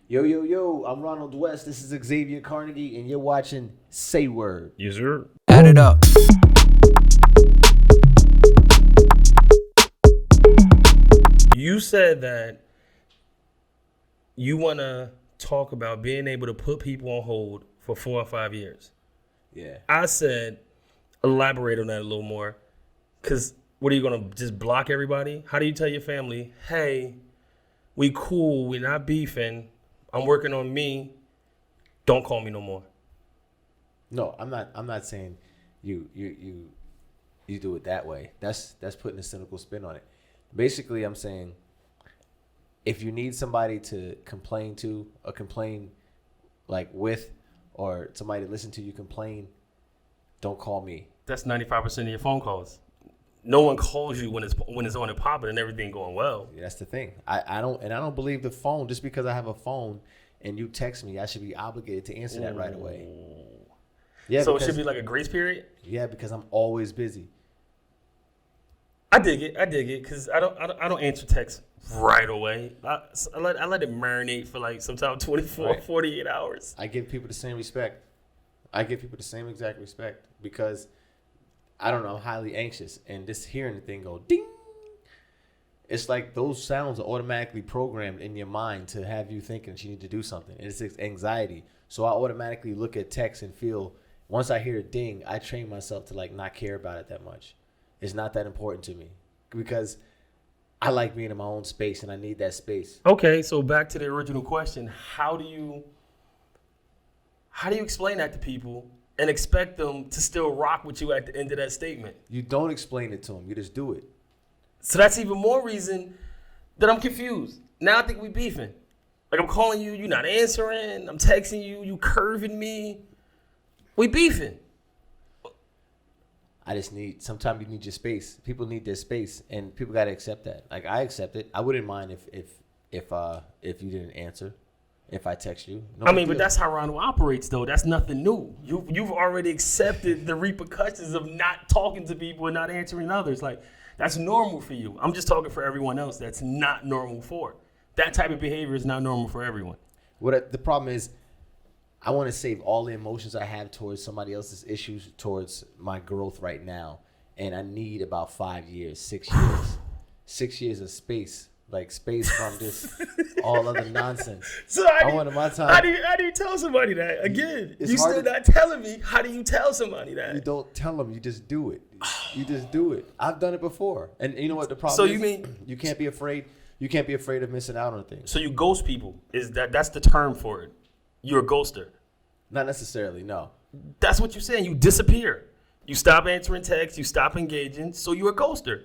Yo, yo, yo, I'm Ronald West. This is Xavier Carnegie, and you're watching Say Word. Yes, sir. Add it up. You said that you want to talk about being able to put people on hold for 4 or 5 years. Yeah. I said, elaborate on that a little more. Because what are you going to just block everybody? How do you tell your family, hey, we cool, we're not beefing, I'm working on me, don't call me no more? No, I'm not saying you do it that way. That's putting a cynical spin on it. Basically, I'm saying if you need somebody to complain to or complain like with, or somebody to listen to you complain, don't call me. That's 95% of your phone calls. No one calls you when it's on and popping and everything going well. Yeah, that's the thing. I don't believe the phone. Just because I have a phone and you text me, I should be obligated to answer that right away. Yeah. So it should be like a grace period? Yeah, because I'm always busy. I dig it, because I don't answer texts right away. I let it marinate for like sometimes 24, Right. 48 hours. I give people the same respect. I give people the same exact respect because I don't know, I'm highly anxious, and just hearing the thing go ding, it's like those sounds are automatically programmed in your mind to have you thinking that you need to do something. It's anxiety. So I automatically look at text and feel, once I hear a ding, I train myself to like not care about it that much. It's not that important to me because I like being in my own space and I need that space. Okay, so back to the original question. How do you explain that to people and expect them to still rock with you at the end of that statement? You don't explain it to them. You just do it. So that's even more reason that I'm confused. Now I think we beefing. Like I'm calling you, you're not answering. I'm texting you, you curving me. We beefing. Sometimes you need your space. People need their space, and people got to accept that. Like, I accept it. I wouldn't mind if you didn't answer, if I text you. No I big mean, but deal. that's how Ronald operates, though. That's nothing new. You've already accepted the repercussions of not talking to people and not answering others. Like, that's normal for you. I'm just talking for everyone else that's not normal for. That type of behavior is not normal for everyone. The problem is, I want to save all the emotions I have towards somebody else's issues, towards my growth right now, and I need about 5 years, 6 years, 6 years of space. Like space from this all other nonsense. So I wanted my time. How do you tell somebody that? Again, It's you hard still to- not telling me. How do you tell somebody that? You don't tell them. You just do it. You just do it. I've done it before, and you know what the problem So is? you mean you can't be afraid? You can't be afraid of missing out on things. so you ghost people? That's the term for it? You're a ghoster. Not necessarily. No. That's what you're saying. You disappear. You stop answering texts. You stop engaging. So you're a ghoster.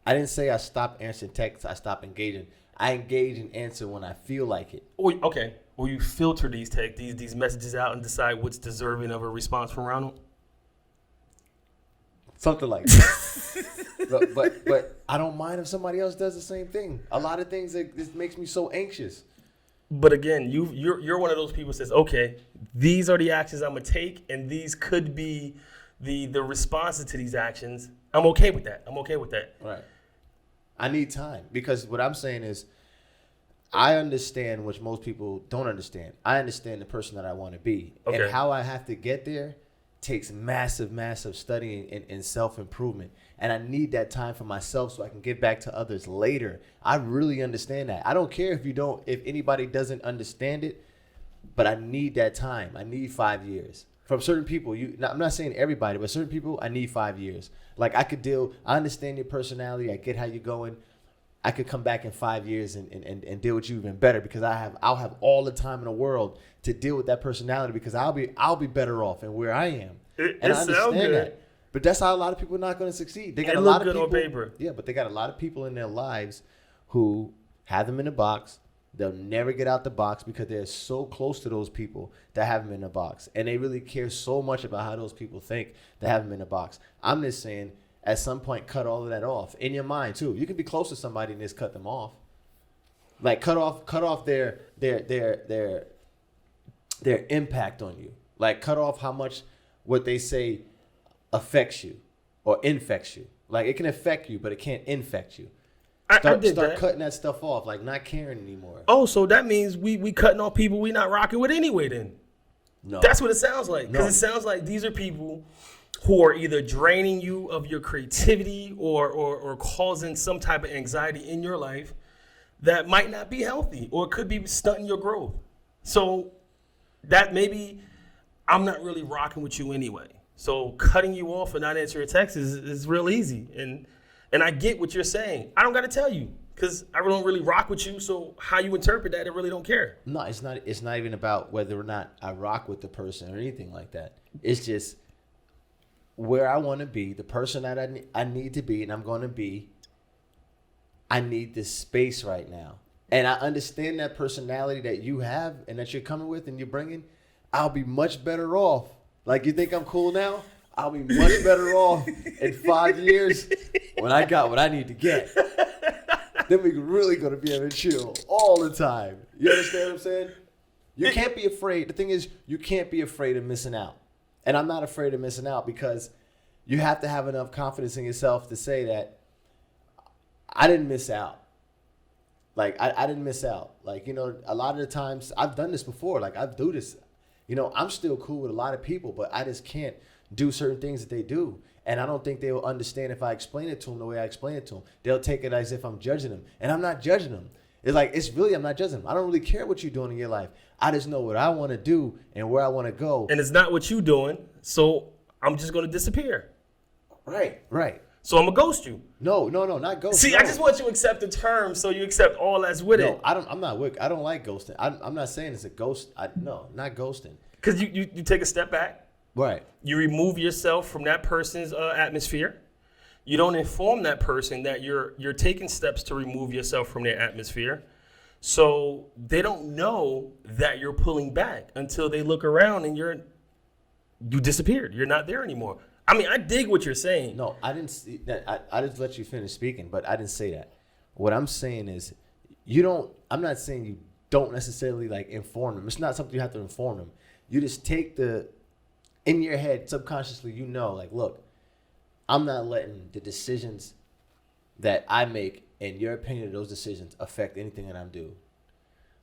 I didn't say I stopped answering texts. I stopped engaging. I engage and answer when I feel like it. Or you filter these these messages out and decide what's deserving of a response from Ronald. Something like that. but I don't mind if somebody else does the same thing. A lot of things that this makes me so anxious. But again, you're one of those people who says, okay, these are the actions I'm gonna take, and these could be the responses to these actions. I'm okay with that. Right. I need time because what I'm saying is I understand, which most people don't understand. I understand the person that I want to be. Okay. And how I have to get there takes massive, massive studying and self-improvement. And I need that time for myself so I can give back to others later. I really understand that. I don't care if anybody doesn't understand it, but I need that time. I need 5 years. From certain people, I'm not saying everybody, but certain people, I need 5 years. Like I understand your personality. I get how you're going. I could come back in 5 years and deal with you even better because I'll have all the time in the world to deal with that personality because I'll be better off and where I am. It And I sounds understand good. that. But that's how a lot of people are not going to succeed. They got It a look lot of good on people, paper. Yeah, but they got a lot of people in their lives who have them in a box. They'll never get out the box because they're so close to those people that have them in a box. And they really care so much about how those people think that have them in a box. I'm just saying, at some point, cut all of that off. In your mind, too. You can be close to somebody and just cut them off. Like, cut off their impact on you. Like, cut off how much what they say affects you or infects you. Like, it can affect you, but it can't infect you. I Start did that. cutting that stuff off, like not caring anymore. Oh, so that means we cutting off people we not rocking with anyway then. No. That's what it sounds like. Because No. it sounds like these are people who are either draining you of your creativity or causing some type of anxiety in your life that might not be healthy or could be stunting your growth. So that maybe I'm not really rocking with you anyway. So cutting you off and not answering texts is real easy. And I get what you're saying. I don't got to tell you because I don't really rock with you. So how you interpret that, I really don't care. No, it's not. It's not even about whether or not I rock with the person or anything like that. It's just where I want to be, the person that I need to be, and I'm going to be. I need this space right now, and I understand that personality that you have and that you're coming with and you're bringing. I'll be much better off. Like you think I'm cool now? I'll be much better off in 5 years when I got what I need to get. Then we're really going to be able to chill all the time. You understand what I'm saying? You can't be afraid. The thing is, you can't be afraid of missing out. And I'm not afraid of missing out because you have to have enough confidence in yourself to say that I didn't miss out. Like, I didn't miss out. Like, you know, a lot of the times, I've done this before. Like, I do this. You know, I'm still cool with a lot of people, but I just can't do certain things that they do. And I don't think they will understand if I explain it to them the way I explain it to them. They'll take it as if I'm judging them. And I'm not judging them. It's like, I'm not judging them. I don't really care what you're doing in your life. I just know what I want to do and where I want to go. And it's not what you doing, so I'm just going to disappear. Right. So I'm going to ghost you. No, not ghost. See, no. I just want you to accept the term so you accept all that's with it. No, I'm not with. I don't like ghosting. I'm not saying it's a ghost. No, not ghosting. Because you take a step back. Right. You remove yourself from that person's atmosphere. You don't inform that person that you're taking steps to remove yourself from their atmosphere. So they don't know that you're pulling back until they look around and you disappeared. You're not there anymore. I mean, I dig what you're saying. No, I didn't see that. I just let you finish speaking, but I didn't say that. What I'm saying is I'm not saying you don't necessarily like inform them. It's not something you have to inform them. You just take in your head, subconsciously, you know, like, look, I'm not letting the decisions that I make and your opinion of those decisions affect anything that I'm doing.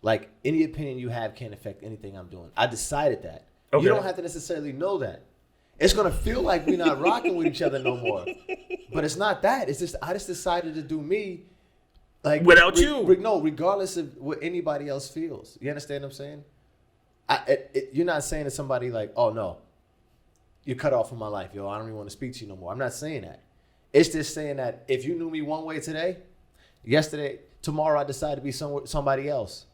Like, any opinion you have can't affect anything I'm doing. I decided that. Okay. You don't have to necessarily know that. It's going to feel like we're not rocking with each other no more. But it's not that. It's just, I just decided to do me. Like, Without you. No, regardless of what anybody else feels. You understand what I'm saying? You're not saying to somebody like, oh, no, you're cut off from my life. Yo, I don't even want to speak to you no more. I'm not saying that. It's just saying that if you knew me one way today, tomorrow I decide to be somebody else.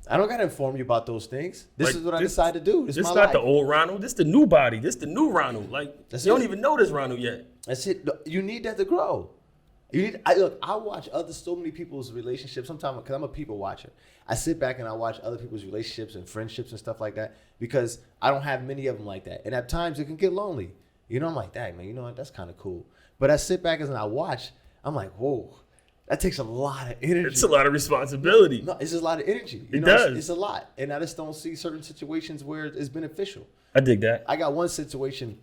I don't got to inform you about those things. This is what I decide to do. This is my not life. the old Ronald. This the new body. This the new Ronald. Like, you don't even know this Ronald yet. That's it. You need that to grow. I watch so many people's relationships sometimes because I'm a people watcher. I sit back and I watch other people's relationships and friendships and stuff like that because I don't have many of them like that. And at times it can get lonely. You know, I'm like, dang, man, you know what? That's kind of cool. But I sit back and I watch. I'm like, whoa, that takes a lot of energy. It's a lot of responsibility. No, it's just a lot of energy. It does. It's a lot. And I just don't see certain situations where it's beneficial. I dig that. I got one situation.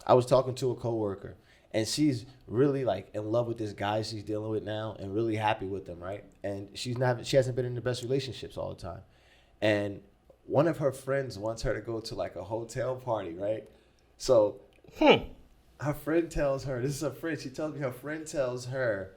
I was talking to a coworker, and she's really like in love with this guy she's dealing with now, and really happy with him, right? And she hasn't been in the best relationships all the time. And one of her friends wants her to go to like a hotel party, right? So her friend tells her, this is her friend. She tells me her friend tells her,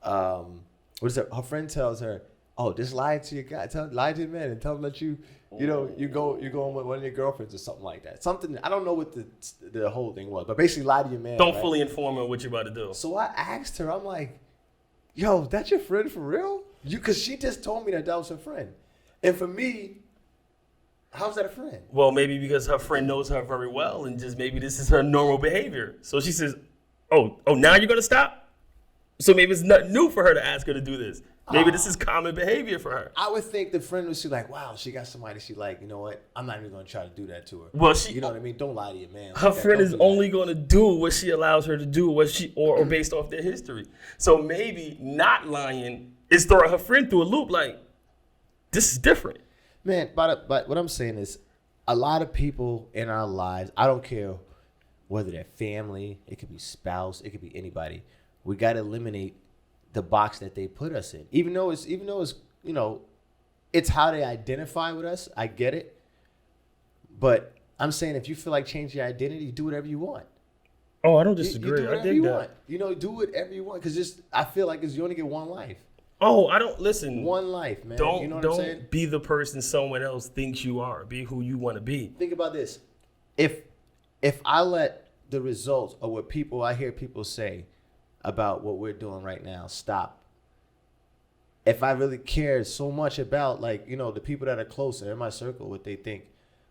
Her friend tells her, oh, just lie to your guy, lie to your man, and tell him that you go with one of your girlfriends or something like that. Something, I don't know what the whole thing was, but basically lie to your man. Don't right? fully inform her what you're about to do. So I asked her, I'm like, yo, that's your friend for real? Because she just told me that was her friend. And for me, how's that a friend? Well, maybe because her friend knows her very well, and just maybe this is her normal behavior. So she says, oh, now you're gonna stop? So maybe it's nothing new for her to ask her to do this. Maybe this is common behavior for her. I would think the friend was like, wow, she got somebody she like. You know what? I'm not even going to try to do that to her. Well, you know what I mean? Don't lie to your man. Her like friend Don't is do that. only going to do what she allows her to do, or based off their history. So maybe not lying is throwing her friend through a loop. Like, this is different. Man, but what I'm saying is, a lot of people in our lives, I don't care whether they're family, it could be spouse, it could be anybody. We got to eliminate the box that they put us in. Even though it's it's how they identify with us. I get it. But I'm saying if you feel like changing your identity, do whatever you want. Oh, I don't You disagree. do I whatever dig you that. want. Do whatever you want. Because I feel like you only get one life. Oh, I don't listen. One life, man. Don't You know what I'm saying? don't be the person someone else thinks you are. Be who you want to be. Think about this. If I let the results of what I hear people say about what we're doing right now stop. If I really cared so much about the people that are closer in my circle, what they think,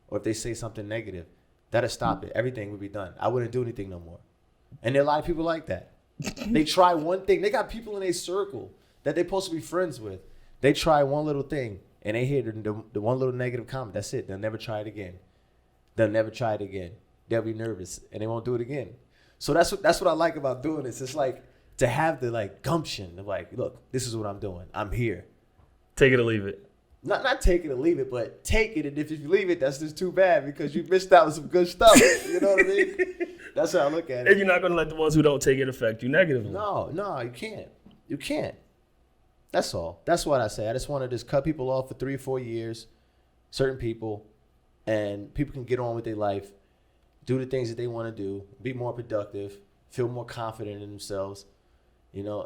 or if they say something negative, that'll stop it. Everything would be done. I wouldn't do anything no more. And there are a lot of people like that. They try one thing. They got people in a circle that they're supposed to be friends with. They try one little thing and they hear the one little negative comment. That's it. They'll never try it again. They'll be nervous and they won't do it again. So that's what I like about doing this. It's like to have the gumption of look, this is what I'm doing. I'm here. Take it or leave it. Not take it or leave it, but take it. And if you leave it, that's just too bad because you missed out on some good stuff. You know what I mean? That's how I look at And it. you're not going to let the ones who don't take it affect you negatively. No, you can't. You can't. That's all. That's what I say. I just want to just cut people off for 3 or 4 years, certain people, and people can get on with their life, do the things that they want to do, be more productive, feel more confident in themselves.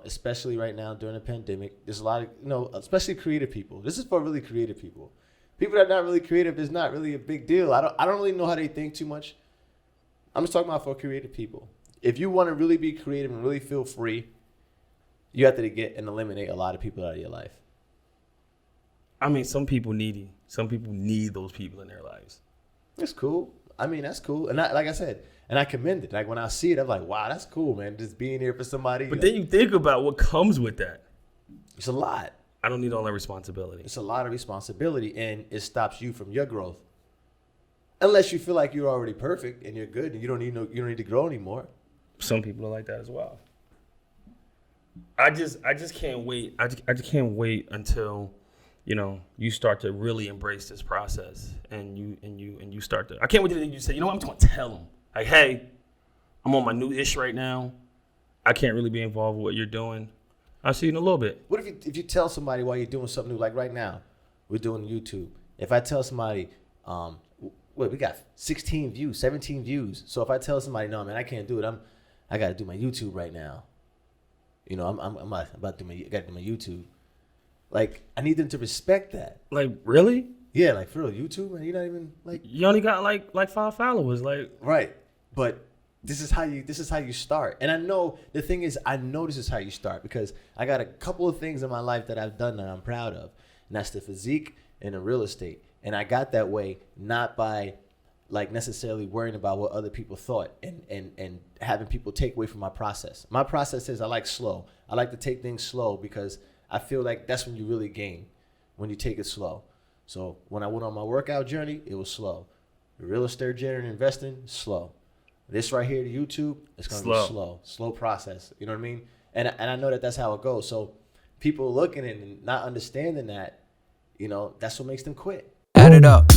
Especially right now during the pandemic, there's a lot of, especially creative people. This is for really creative people. People that are not really creative, it's not really a big deal. I don't really know how they think too much. I'm just talking about for creative people. If you want to really be creative and really feel free, you have to get and eliminate a lot of people out of your life. I mean, some people need those people in their lives. It's cool. I mean, that's cool. And like I said, and I commend it. Like when I see it, I'm like, wow, that's cool, man. Just being here for somebody. But then you think about what comes with that. It's a lot. I don't need all that responsibility. It's a lot of responsibility, and it stops you from your growth. Unless you feel like you're already perfect and you're good and you don't need to grow anymore. Some people are like that as well. I just can't wait. I just can't wait until you start to really embrace this process and you start to. I can't wait till you say, I'm just gonna tell them like, hey, I'm on my new ish right now. I can't really be involved with what you're doing. I'll see you in a little bit. What if you tell somebody while you're doing something new, like right now, we're doing YouTube. If I tell somebody, we got 16 views, 17 views. So if I tell somebody, no, man, I can't do it. I got to do my YouTube right now. I'm about to got to do my YouTube. Like, I need them to respect that. Like, really? Yeah, like for real, YouTube, man. You're not even like. You only got like 5 followers, like. Right, but this is how you start. And I know the thing is, this is how you start because I got a couple of things in my life that I've done that I'm proud of, and that's the physique and the real estate. And I got that way not by necessarily worrying about what other people thought and having people take away from my process. My process is I like slow. I like to take things slow because I feel like that's when you really gain, when you take it slow. So when I went on my workout journey, it was slow. The real estate journey and investing, slow. This right here, the YouTube, it's going to be slow process. You know what I mean? And I know that's how it goes. So people looking and not understanding that, that's what makes them quit. Add it up.